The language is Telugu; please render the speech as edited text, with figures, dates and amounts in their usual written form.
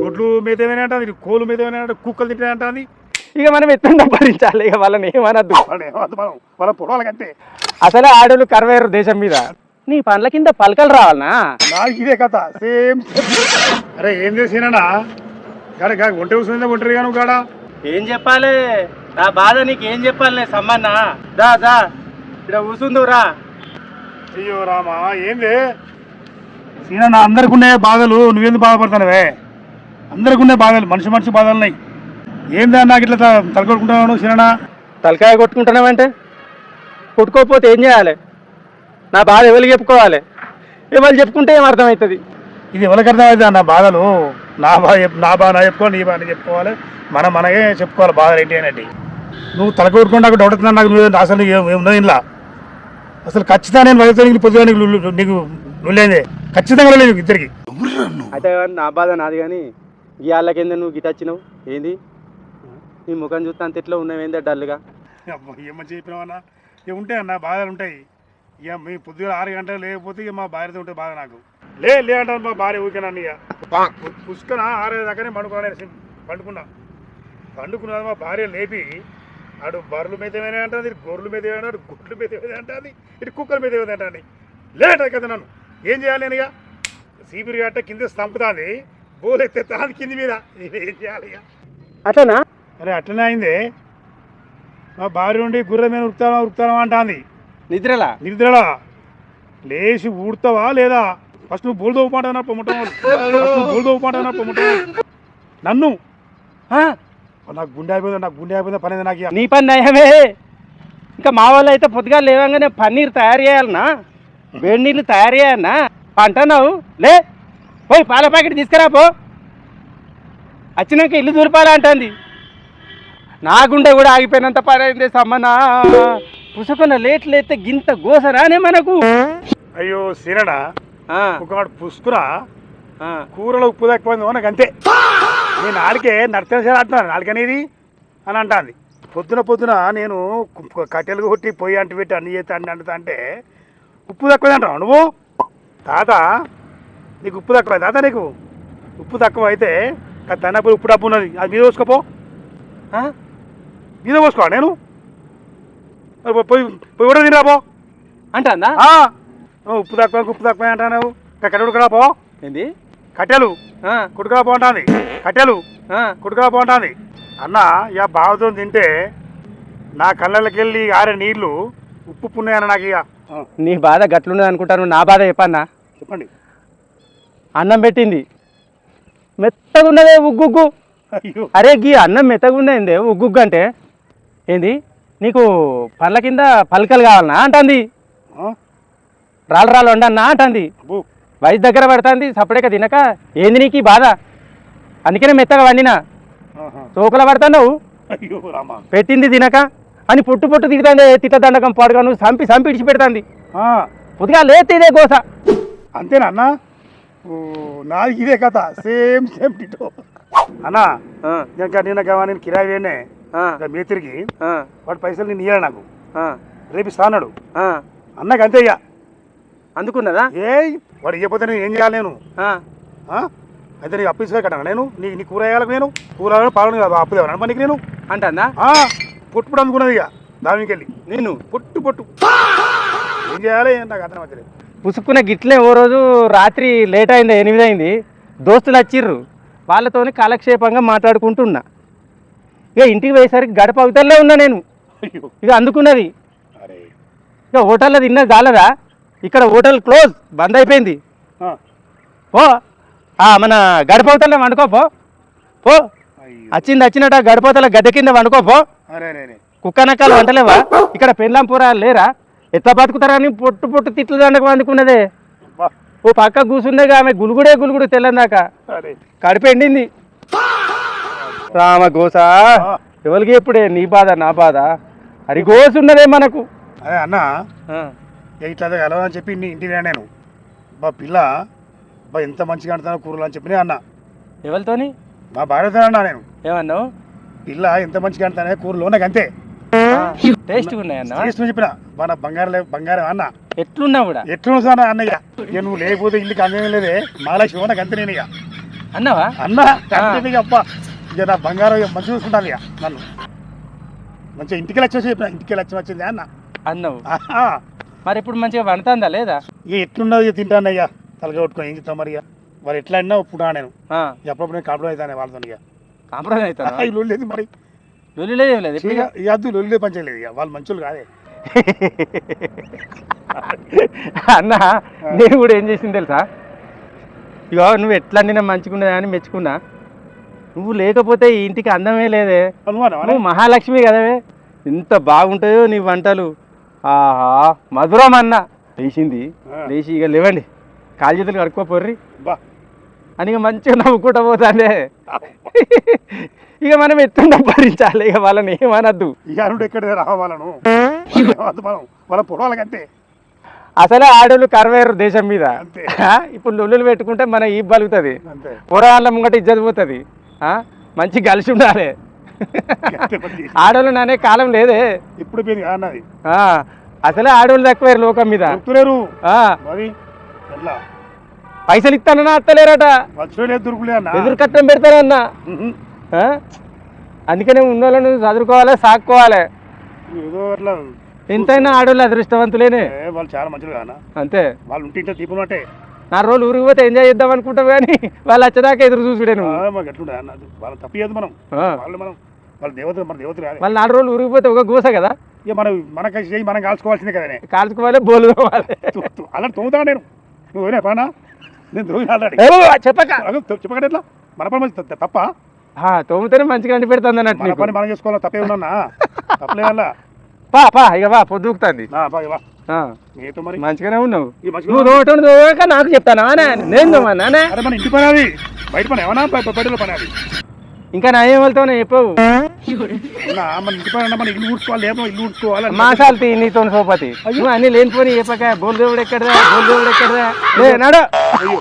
గుడ్లు మీదేమైనా అంటుంది, కోళ్ళు మీదేమైనా అంటే కుక్కలు తింటే అంటుంది. ఇక మనం ఎత్తుండ భరించాలి, ఇక వాళ్ళని ఏమనద్దు. వాళ్ళ పొలాలకంటే అసలే ఆడోళ్ళు కరవేరు దేశం మీద. నీ పండ్ల కింద పలకలు రావాలనా? నాకు ఇదే కథ సేమ్. అరే ఏం చేసినా గాడ ఒంటరి కూర్చుందా, ఒంటరిగా నువ్వు గాడ ఏం చెప్పాలి? నా బాధ నీకు ఏం చెప్పాలి? సమ్మన్నా దా దా ఇక్కడ కూర్చుందురా. అయ్యో రామా ఏంది సీనా, అందరికి ఉన్నాయి బాధలు, నువ్వేందుకు బాధపడతానవే? అందరికి ఉన్నాయి బాధలు, మనిషి బాధలు ఉన్నాయి. ఏందా నాకు ఇట్లా తలకొట్టుకుంటున్నావు సీనా? తలకాయ కొట్టుకుంటున్నావంటే కొట్టుకోకపోతే ఏం చేయాలి? నా బాధ ఎవరికి చెప్పుకోవాలి? ఎవరు చెప్పుకుంటే ఏం అర్థమవుతుంది? ఇది ఎవరికి అర్థమవుతుంది? నా బాధలు నా బాధ నా చెప్పుకోవాలి, నీ బాధ చెప్పుకోవాలి, మనకే చెప్పుకోవాలి బాధలు ఏంటి అనేది. నువ్వు తలకొట్టుకుంటే నాకు డౌట్ అవుతున్నా. నాకు నువ్వు అసలు ఏమున్నది ఇలా అసలు ఖచ్చితంగా నేను వదిలితే పొద్దుగా నీకు నువ్వులేదే ఖచ్చితంగా లేదు ఇద్దరికి. అయితే నా బాధ నాది, కానీ గీయాళ్ళకింద నువ్వు గిట వచ్చినావు ఏంది? నీ ముఖం చూస్తే అంత ఎట్లా ఉన్నావేందే డల్గా? ఏమని చెప్పినావన్నా? ఇక ఉంటాయి అన్న బాధలు ఉంటాయి. ఇక మీ పొద్దుగా 6 గంటలు లేకపోతే ఇక మా భార్యతో ఉంటుంది బాధ. నాకు లే అంటాను మా భార్య ఊరికేనాన్ని. ఇక పుష్కన 6 దాకానే పండుకున్నా మా భార్య లేపి ఆడు బర్రెలు మీదేమైనా అంటుంది, గొర్రెలు మీదేమైనా, గుడ్లు మీదేమైనా అంటుంది, ఇటు కుక్కల మీదేమైనా అంటుంది. లేట కదా నన్ను ఏం చేయాలి? నేను ఇక సీపీరి గట్ట కింద స్తంపుతుంది, బోలెత్తే తాది కింది మీద ఏం చేయాలి ఇక? అట్లనా? అరే అట్లనే అయింది. మా భార్య నుండి గుర్రె మీద ఉరుకుతావా అంటుంది. నిద్రలా లేచి ఊడతావా లేదా? ఫస్ట్ నువ్వు బోల్ దోపమంటున్నా పొమ్మంటావు నన్ను. నాకు గుండె అయిపోయిందా పని నాకు. నీ పని నయమే. ఇంకా మా వాళ్ళు అయితే పొద్దుగా లేవగానే పన్నీరు తయారు చేయాలన్నా, వేడి నీళ్ళు తయారు చేయాలన్నా అంటున్నావు. లే పోయి పాల ప్యాకెట్ తీసుకురా పో. వచ్చినాక ఇల్లు దూరిపాలా అంటుంది. నా గుండె కూడా ఆగిపోయినంత పని అయింది సమ్మన్నా. పుసుకున్న లేట్లయితే గింత గోసరానే మనకు. అయ్యో సిరడా ఒకవాడు పుసుకురా కూరలో ఉప్పు తక్కువ నాకు అంతే. నేను నాలుకే నడతేసారి అంటున్నాను నాలుకనేది అని అంటుంది. పొద్దున నేను కట్టెలు కొట్టి పొయ్యి అంటు పెట్టి అన్ని చేస్తే అంటుతా అంటే ఉప్పు తక్కువ అంటావు నువ్వు. తాత నీకు ఉప్పు తక్కువ, తాత నీకు ఉప్పు తక్కువ అయితే తన్నప్పుడు ఉప్పు డబ్బు ఉన్నది, అది మీద పోసుకోపో. మీద పోసుకోవాలి నేను పోయి కూడా తినరాపో అంటా. ఉప్పు తక్కువ అంటున్నావు. కట్టెలు ఉడకరా పో. ఏంది కట్టెలు కుడుకరా బాగుంటుంది, కట్టెలు కుడుకరా బాగుంటుంది అన్న. ఇక బావతో తింటే నా కళ్ళకి వెళ్ళి ఆరే నీళ్లు ఉప్పు పున్నాయన్న నాకు. ఇక నీ బాధ గట్లున్నది అనుకుంటాను. నా బాధ చెప్పన్నా? చెప్పండి. అన్నం పెట్టింది మెత్తగా ఉన్నదే ఉగ్గుగ్గు. అరే గీ అన్నం మెత్తగా ఉన్నది ఉగ్గుగ్గు అంటే ఏంది? నీకు పండ్ల కింద పలకలు కావాలన్నా అంటుంది. రాళ్ళు వండన్నా అంటుంది. వయసు దగ్గర పడుతుంది, సపరేట్గా తినక ఏంది నీకు బాధ? అందుకనే మెత్తగా వండినా. చోకల పడుతున్నావు పెట్టింది తినక అని పొట్టు తిడుతుంది. తిట్ల దండకం పాడుగా నువ్వు సంపి ఇడిచి పెడుతుంది. పొద్దుగా లేతే ఇదే గోస. అంతేనా అన్న? నాది ఇదే కథ సేమ్ డిటో అన్నా. నేను నేను కిరాయి వేనే మేతిరికి వాడు పైసలు నేను ఇయ్యాలి నాకు, రేపు ఇస్తా అన్నాడు. అన్నకు అంతే ఇక అందుకున్నదా? వాడు ఇవ్వకపోతే నేను ఏం చేయాలి? నేను అయితే నీకు అప్పు ఇసుక కట్టాను నేను. నీ కూర వేయాలి, నేను కూర పాలను అప్పు తేవాను మనకి నేను అంటా. పొట్టు అందుకున్నది ఇక దానికి వెళ్ళి నేను పొట్టు ఏం చేయాలి నాకు అర్థం అవుతుంది. పుసుక్కున్న గిట్లే ఓ రోజు రాత్రి లేట్ అయింది, 8 అయింది. దోస్తులు వచ్చిర్రు, వాళ్ళతోని కాలక్షేపంగా మాట్లాడుకుంటున్నా. ఇక ఇంటికి పోయేసరికి గడప అవతలే ఉన్నా నేను. ఇక అందుకున్నది. ఇక హోటల్లో తిన్నది కాలదా? ఇక్కడ హోటల్ క్లోజ్, బంద్ అయిపోయింది. పో మన గడపవతలే వండుకోపో. వచ్చినట్ట గడపవతల గడ్డ కింద వండుకోపో. కుక్క నక్కలు వంటలేవా? ఇక్కడ పెళ్ళంపూరా లేరా? ఎట్లా బతుకుతారని పొట్టు తిట్లు దండకు వండుకున్నదే. ఓ పక్క కూర్చుందేగా ఆమె గులుగుడు తెల్లందాక కడుపు ఎండింది. రామ గోస ఎవరికి ఎప్పుడే నీ బాధ నా బాధ. అది గోసున్నదే మనకు. అదే అన్న ఇట్లా ఎలా అని చెప్పి ఇంటికి నేను బా పిల్ల బా ఎంత మంచిగా అంటున్నావు కూరలు అని చెప్పి అన్న. ఎవరితోని? మా భార్యతో అన్నా నేను. ఏమన్నావు? పిల్ల ఎంత మంచిగా అంటున్నా కూరలో నాకు అంతే టేస్ట్ ఉన్నాయన్న. చెప్పిన మన బంగారం అన్న ఎట్లున్నా కూడా ఎట్లా సార్ అన్నయ్య ఇక నువ్వు లేకపోతే ఇల్లుకి అందమే లేదే మహాలక్ష్మి నాకు అంతే నేను ఇక అన్నావా అన్న అంతే ఇక అబ్బా ఇక నా బంగారం ఇక మంచిగా చూసుకుంటాను ఇక నన్ను మంచిగా ఇంటికి లక్ష్యం చెప్పిన ఇంటికి లక్ష్యం వచ్చింది అన్న అన్నావు ఆహా. మరి ఇప్పుడు మంచిగా వండుతుందా లేదా ఇక ఎట్లున్నది ఇక తింటానయ్యా తలగా కొట్టుకొని ఏం చెప్తాను మరి ఇక వాళ్ళు ఎట్లా అన్నా ఒప్పుడా నేను ఎప్పుడప్పుడు నేను కాపురం అవుతాను వాళ్ళతో ఇక కాంప్రమైజ్ అవుతాను ఇల్లు లేదు మరి లొల్లిలేదు ఏం లేదు ఇక ఈ అద్దు లొల్లి పంచలేదు ఇక వాళ్ళు మంచోళ్ళు కాదే అన్న నేను కూడా ఏం చేసింది తెలుసా ఇక నువ్వు ఎట్లా నేను మంచిగున్నదా అని మెచ్చుకున్నా నువ్వు లేకపోతే ఈ ఇంటికి అందమే లేదే అనుమానం నువ్వు మహాలక్ష్మి కదవే ఎంత బాగుంటాయో నీ వంటలు ఆహా మధురం అన్న లేచింది లేచి ఇక లేవండి కాలు చేతులు కడుక్కోపోర్రి బా అని ఇక మంచిగా నవ్వుకుంటా పోతానే ఇక మనం ఎత్తుండ భరించాలి ఇక వాళ్ళని ఏమనద్దు ఇక అనుడు ఎక్కడ రావాలను మనం వాళ్ళ పొడవాలకంటే అసలే ఆడోళ్ళు కరవేరు దేశం మీద అంతే. ఇప్పుడు లొల్లులు పెట్టుకుంటే మన ఈ బలుగుతుంది అంతే పురాణాల ముంగట ఇజ్జత్ పోతుంది మంచి కలిసి ఉండాలి అంతే పని. ఆడోళ్ళు నానే కాలం లేదే ఇప్పుడు పోయింది అన్నది ఆ, అసలే ఆడోళ్ళు తక్కువ లోకం మీద దొరుకుతలేరు ఆ, మరి ఎట్లా పైసలు ఇస్తానన్నా అత్తలేరట వచ్చలేదు దొరుకులే అన్న ఎదురు కట్టం పెడతానన్నా ఉహు. ఆ? అందుకనే ఉన్నోళ్ళను చదువుకోవాలి సాక్కోవాలి ఏదో అట్లా ఎంతైనా ఆడోళ్ళు అదృష్టవంతులేనే వాళ్ళు చాలా మంచిది కానా అంతే వాళ్ళు ఉంటే ఇంట్లో దీపం అంటే నా రోజులు ఊరికి పోతే ఎంజాయ్ చేద్దాం అనుకుంటావు కానీ వాళ్ళు వచ్చేదాకా ఎదురు చూసుడే నువ్వు మాకు ఎట్లుండే అన్న వాళ్ళు తప్పియదు మనం ఆ. వాళ్ళు మనం వాళ్ళ దేవత మన దేవత కాదు వాళ్ళు 4 రోజులు ఊరికి పోతే ఒక గోస కదా ఇక మనం మనకి చేయి మనం కాల్చుకోవాల్సిందే కదనే కాల్చుకోవాలి బోలు పోవాలి అలా తోముతా నేను నువ్వు పోయినా పానా నేను ద్రోహి ఆల్రెడీ చెప్పక చెప్పకండి ఎట్లా మన పని మంచి తప్ప తోమితేనే మంచిగా అంటి పెడుతుంది అన్నట్టు మన నీకు. పని మనం చేసుకోవాలా తప్పే ఉన్నా తప్పలే వల్ల పా పా ఇక వా పొద్దుకుతుంది మీతో మరి మంచిగానే ఉన్నావు ఈ మంచిగా నువ్వు తోటను తోమాక నాకు చెప్తానా నేను తోమా నానే అరే మన ఇంటి పని అది బయట పని ఏమన్నా బయటలో పని అది ఇంకా నా ఏం వెళ్తావు చెప్పవు మన ఇంటి పని అన్నా మన ఇల్లు ఊడ్చుకోవాలి ఏమో ఇల్లు ఊడ్చుకోవాలి మాసాలు తీ నీతో సోపతి నువ్వు అన్ని లేనిపోని చెప్పక బోల్ దేవుడు ఎక్కడదా బోల్ దేవుడు ఎక్కడదా లే నాడు అయ్యో